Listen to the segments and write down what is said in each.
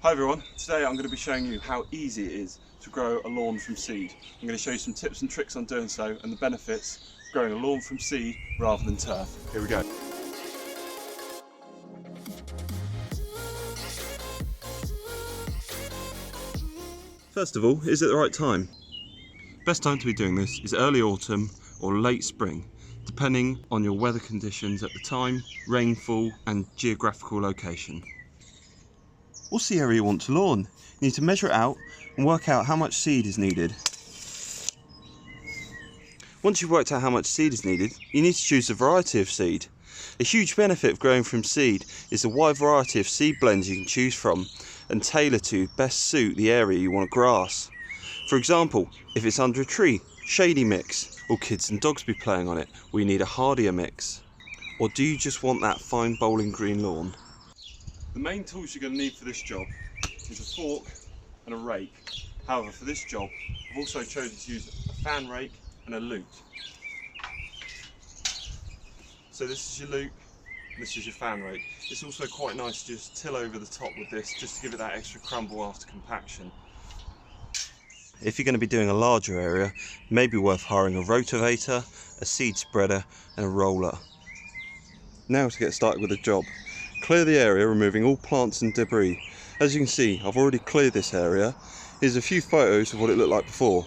Hi everyone, today I'm going to be showing you how easy it is to grow a lawn from seed. I'm going to show you some tips and tricks on doing so and the benefits of growing a lawn from seed rather than turf. Here we go. First of all, is it the right time? Best time to be doing this is early autumn or late spring, depending on your weather conditions at the time, rainfall and geographical location. What's the area you want to lawn? You need to measure it out and work out how much seed is needed. Once you've worked out how much seed is needed, you need to choose a variety of seed. A huge benefit of growing from seed is the wide variety of seed blends you can choose from and tailor to best suit the area you want to grass. For example, if it's under a tree, shady mix, or kids and dogs be playing on it, we need a hardier mix. Or do you just want that fine bowling green lawn? The main tools you're going to need for this job is a fork and a rake. However, for this job, I've also chosen to use a fan rake and a lute. So this is your lute, and this is your fan rake. It's also quite nice to just till over the top with this, just to give it that extra crumble after compaction. If you're going to be doing a larger area, it may be worth hiring a rotavator, a seed spreader and a roller. Now to get started with the job. Clear the area, removing all plants and debris. As you can see, I've already cleared this area. Here's a few photos of what it looked like before.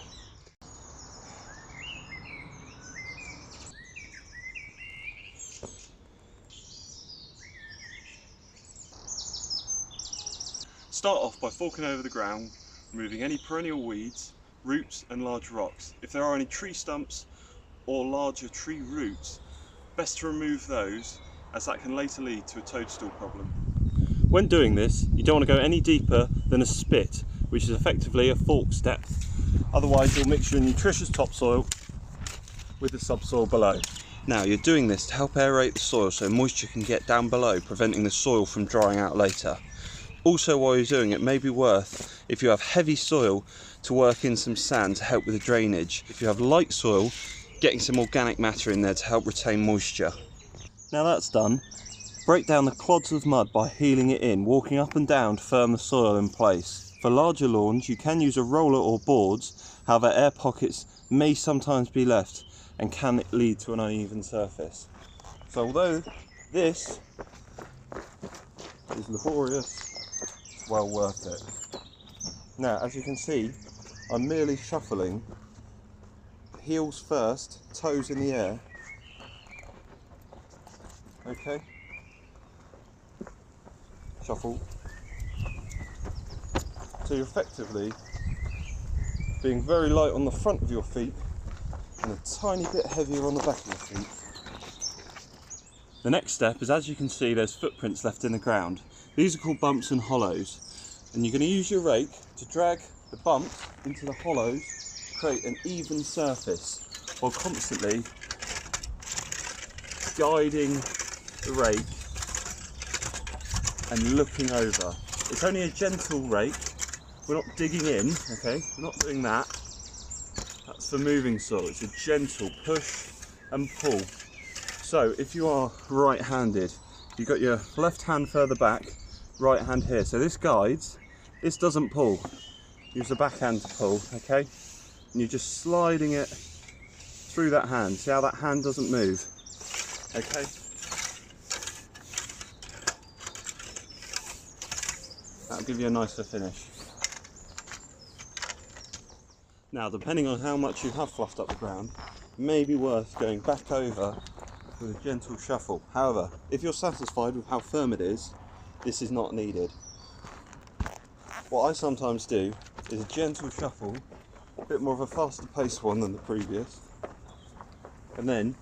Start off by forking over the ground, removing any perennial weeds, roots and large rocks. If there are any tree stumps or larger tree roots, best to remove those, as that can later lead to a toadstool problem. When doing this, you don't want to go any deeper than a spit, which is effectively a fork's depth. Otherwise you'll mix your nutritious topsoil with the subsoil below. Now you're doing this to help aerate the soil so moisture can get down below, preventing the soil from drying out later. Also, while you're doing it, may be worth, if you have heavy soil, to work in some sand to help with the drainage. If you have light soil, getting some organic matter in there to help retain moisture. Now that's done, break down the clods of mud by heeling it in, walking up and down to firm the soil in place. For larger lawns, you can use a roller or boards, however air pockets may sometimes be left and can lead to an uneven surface. So although this is laborious, it's well worth it. Now as you can see, I'm merely shuffling, heels first, toes in the air. Okay, shuffle. So you're effectively being very light on the front of your feet and a tiny bit heavier on the back of your feet. The next step is, as you can see, there's footprints left in the ground. These are called bumps and hollows, and you're going to use your rake to drag the bumps into the hollows to create an even surface while constantly guiding the rake and looking over. It's only a gentle rake, we're not digging in, okay, we're not doing that. That's for moving soil, it's a gentle push and pull. So if you are right-handed, you've got your left hand further back, right hand here. So this guides, this doesn't pull. Use the back hand to pull, okay? And you're just sliding it through that hand. See how that hand doesn't move, okay? That'll give you a nicer finish. Now, depending on how much you have fluffed up the ground, it may be worth going back over with a gentle shuffle. However, if you're satisfied with how firm it is, this is not needed. What I sometimes do is a gentle shuffle, a bit more of a faster paced one than the previous, and then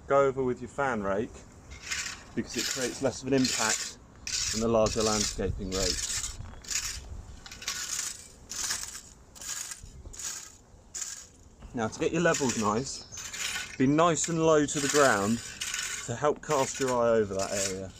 go over with your fan rake because it creates less of an impact than the larger landscaping rake. Now to get your levels nice, be nice and low to the ground to help cast your eye over that area.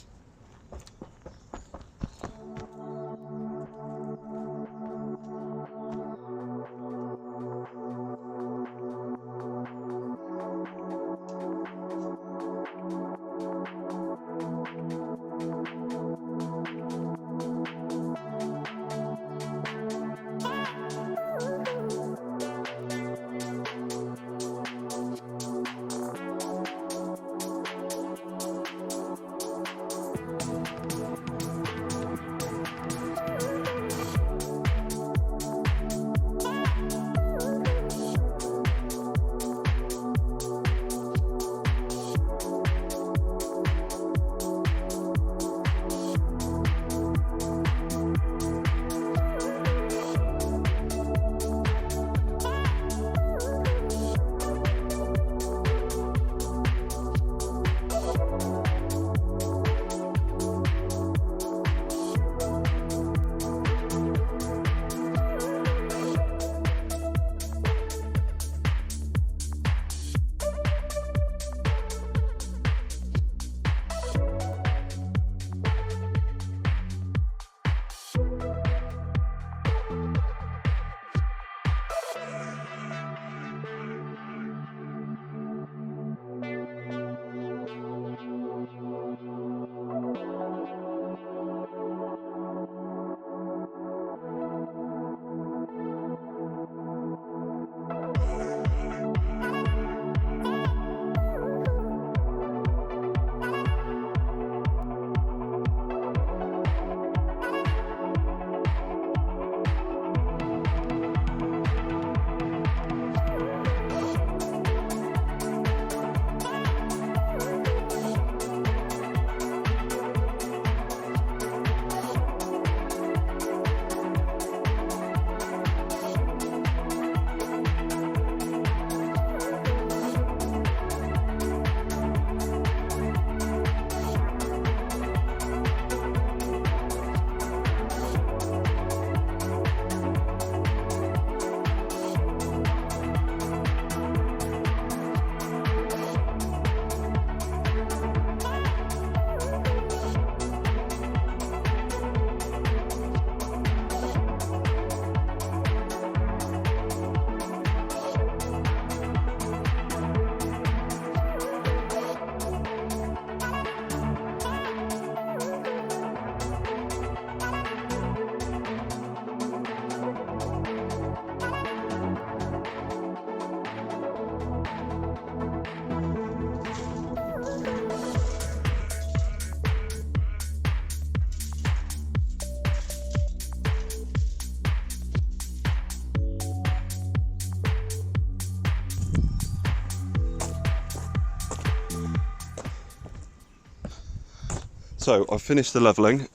So I've finished the levelling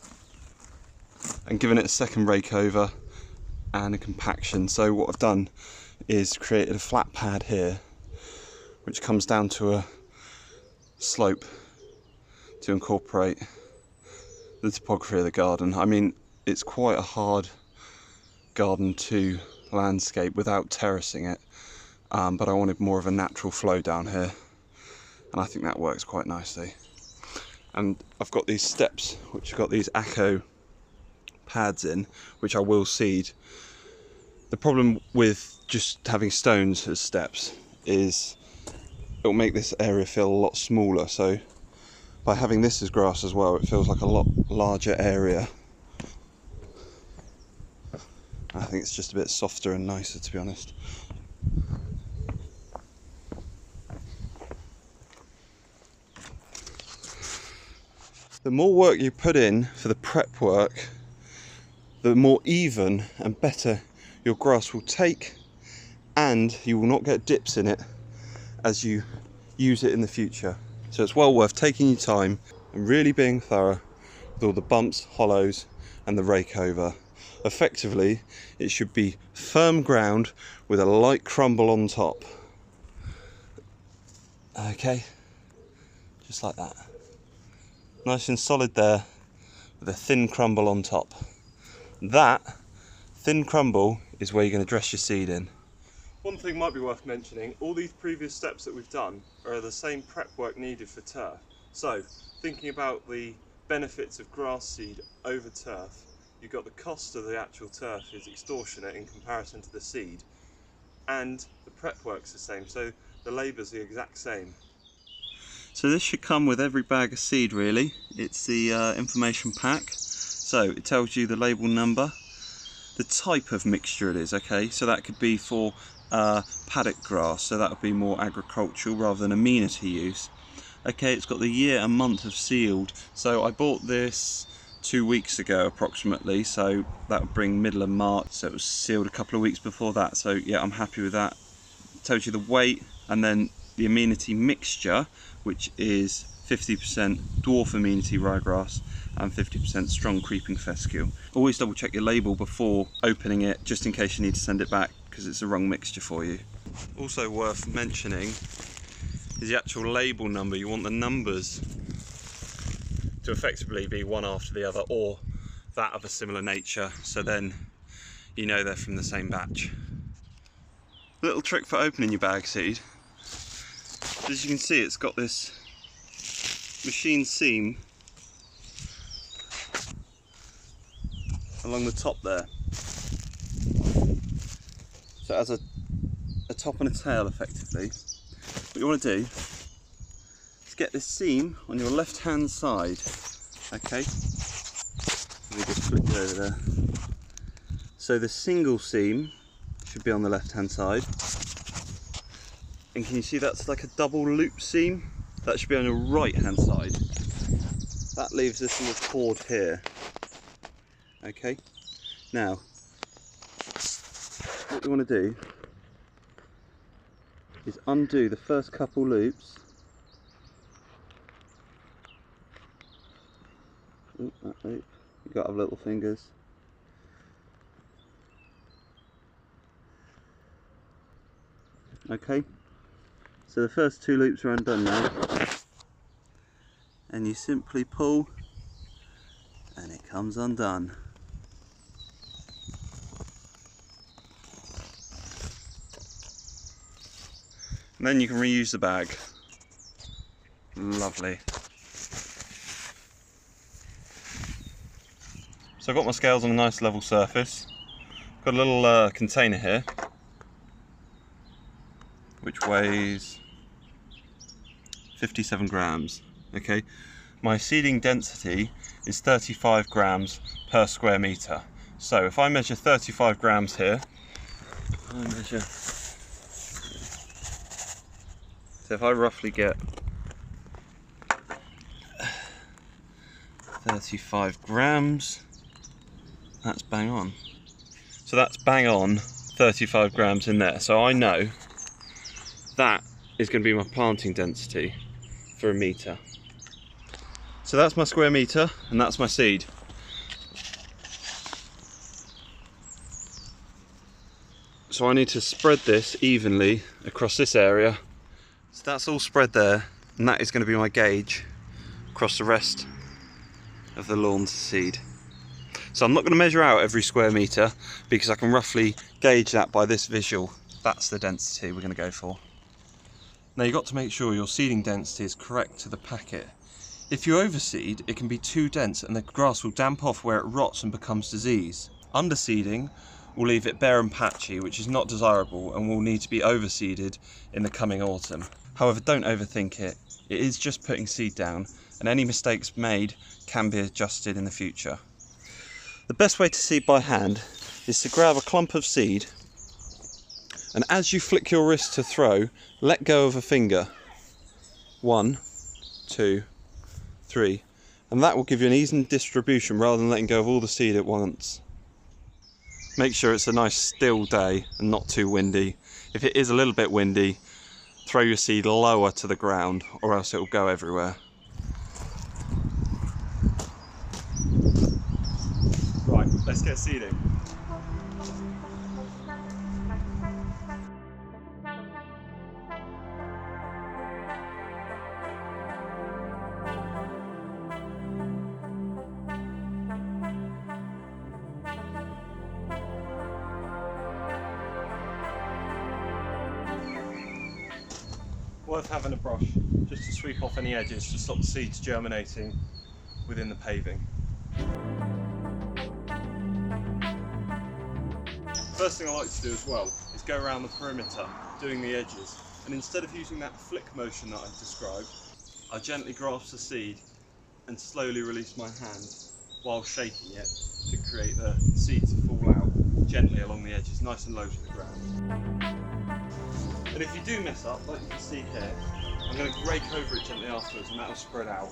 and given it a second rake over and a compaction. So what I've done is created a flat pad here which comes down to a slope to incorporate the topography of the garden. I mean, it's quite a hard garden to landscape without terracing it, but I wanted more of a natural flow down here, and I think that works quite nicely. And I've got these steps which have got these Acco pads in, which I will seed. The problem with just having stones as steps is it'll make this area feel a lot smaller, so by having this as grass as well, it feels like a lot larger area. I think it's just a bit softer and nicer, to be honest. The more work you put in for the prep work, the more even and better your grass will take, and you will not get dips in it as you use it in the future. So it's well worth taking your time and really being thorough with all the bumps, hollows and the rake over. Effectively, it should be firm ground with a light crumble on top. Okay, just like that. Nice and solid there with a thin crumble on top. That thin crumble is where you're going to dress your seed in. One thing might be worth mentioning, all these previous steps that we've done are the same prep work needed for turf. So, thinking about the benefits of grass seed over turf, you've got the cost of the actual turf is extortionate in comparison to the seed, and the prep work's the same, so the labour's the exact same. So this should come with every bag of seed really. It's the information pack. So it tells you the label number, the type of mixture it is, okay? So that could be for paddock grass, so that would be more agricultural rather than amenity use. Okay, it's got the year and month of sealed. So I bought this 2 weeks ago approximately, so that would bring middle of March, so it was sealed a couple of weeks before that. So yeah, I'm happy with that. It tells you the weight and then the amenity mixture, which is 50% dwarf amenity ryegrass and 50% strong creeping fescue. Always double check your label before opening it, just in case you need to send it back because it's the wrong mixture for you. Also worth mentioning is the actual label number. You want the numbers to effectively be one after the other or that of a similar nature, so then you know they're from the same batch. Little trick for opening your bag seed. As you can see, it's got this machine seam along the top there. So it has a top and a tail effectively. What you want to do is get this seam on your left hand side. Okay, let me just flip it over there. So the single seam should be on the left hand side. And can you see that's like a double loop seam? That should be on your right hand side. That leaves this little cord here. Okay, now what we want to do is undo the first couple loops. Ooh, that loop. You've got to have little fingers. Okay, so the first two loops are undone now, and you simply pull and it comes undone. And then you can reuse the bag. Lovely. So I've got my scales on a nice level surface. Got a little container here which weighs 57 grams. Okay, my seeding density is 35 grams per square metre. So if I measure 35 grams here, so if I roughly get 35 grams, that's bang on. So that's bang on 35 grams in there. So I know that is going to be my planting density for a metre. So that's my square metre and that's my seed. So I need to spread this evenly across this area. So that's all spread there, and that is going to be my gauge across the rest of the lawn to seed. So I'm not going to measure out every square metre because I can roughly gauge that by this visual. That's the density we're going to go for. Now you've got to make sure your seeding density is correct to the packet. If you overseed, it can be too dense and the grass will damp off where it rots and becomes disease. Underseeding will leave it bare and patchy, which is not desirable and will need to be overseeded in the coming autumn. However, don't overthink it. It is just putting seed down, and any mistakes made can be adjusted in the future. The best way to seed by hand is to grab a clump of seed, and as you flick your wrist to throw, let go of a finger. 1, 2, 3, and that will give you an even distribution rather than letting go of all the seed at once. Make sure it's a nice still day and not too windy. If it is a little bit windy, throw your seed lower to the ground or else it will go everywhere. Right, let's get seeding. Worth having a brush just to sweep off any edges to stop the seeds germinating within the paving. First thing I like to do as well is go around the perimeter doing the edges, and instead of using that flick motion that I've described, I gently grasp the seed and slowly release my hand while shaking it to create the seed to fall out gently along the edges, nice and low to the ground. And if you do mess up, like you can see here, I'm going to rake over it gently afterwards and that will spread out.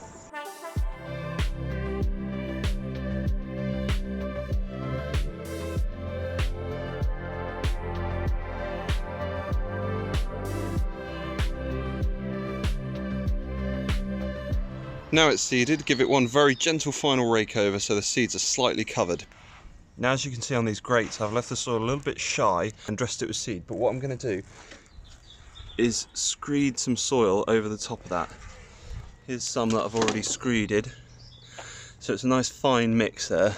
Now it's seeded, give it one very gentle final rake over so the seeds are slightly covered. Now as you can see on these grates, I've left the soil a little bit shy and dressed it with seed, but what I'm going to do is screed some soil over the top of that. Here's some that I've already screeded, so it's a nice fine mix there,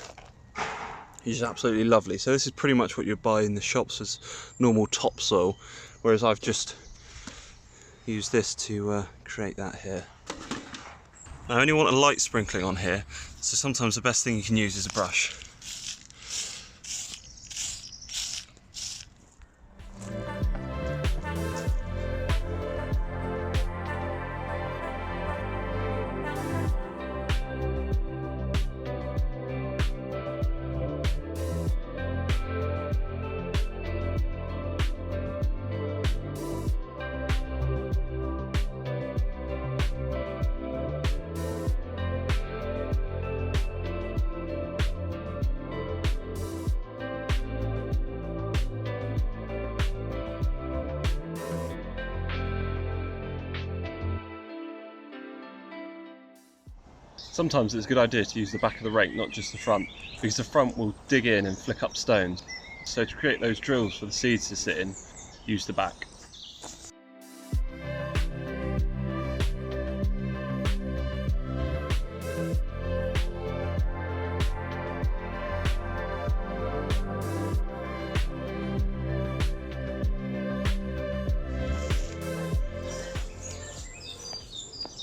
which is absolutely lovely. So this is pretty much what you'd buy in the shops as normal topsoil, whereas I've just used this to create that here. I only want a light sprinkling on here, so sometimes the best thing you can use is a brush. Sometimes it's a good idea to use the back of the rake, not just the front, because the front will dig in and flick up stones. So to create those drills for the seeds to sit in, use the back.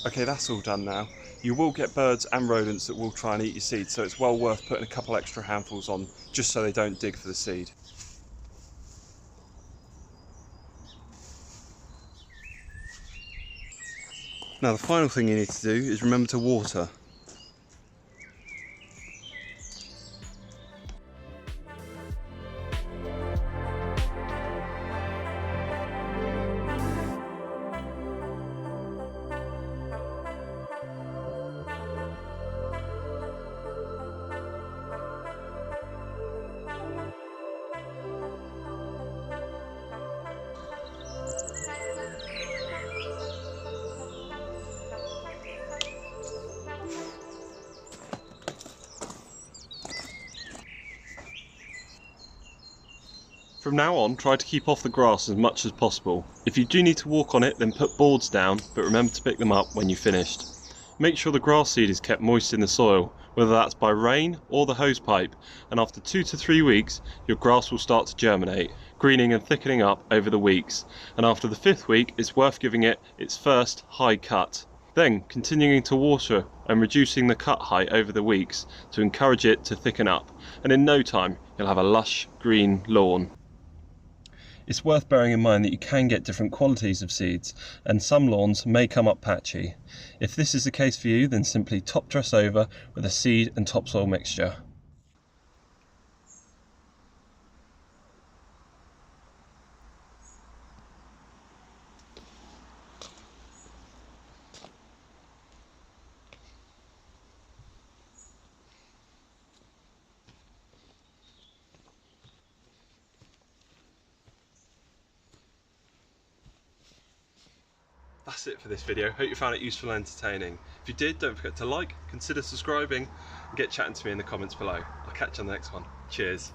Okay, that's all done now. You will get birds and rodents that will try and eat your seed, so it's well worth putting a couple extra handfuls on just so they don't dig for the seed. Now the final thing you need to do is remember to water. From now on, try to keep off the grass as much as possible. If you do need to walk on it, then put boards down, but remember to pick them up when you've finished. Make sure the grass seed is kept moist in the soil, whether that's by rain or the hose pipe, and after 2 to 3 weeks, your grass will start to germinate, greening and thickening up over the weeks, and after the 5th week, it's worth giving it its first high cut. Then continuing to water and reducing the cut height over the weeks to encourage it to thicken up, and in no time, you'll have a lush green lawn. It's worth bearing in mind that you can get different qualities of seeds, and some lawns may come up patchy. If this is the case for you, then simply top dress over with a seed and topsoil mixture. That's it for this video. Hope you found it useful and entertaining. If you did, don't forget to like, consider subscribing, and get chatting to me in the comments below. I'll catch you on the next one. Cheers.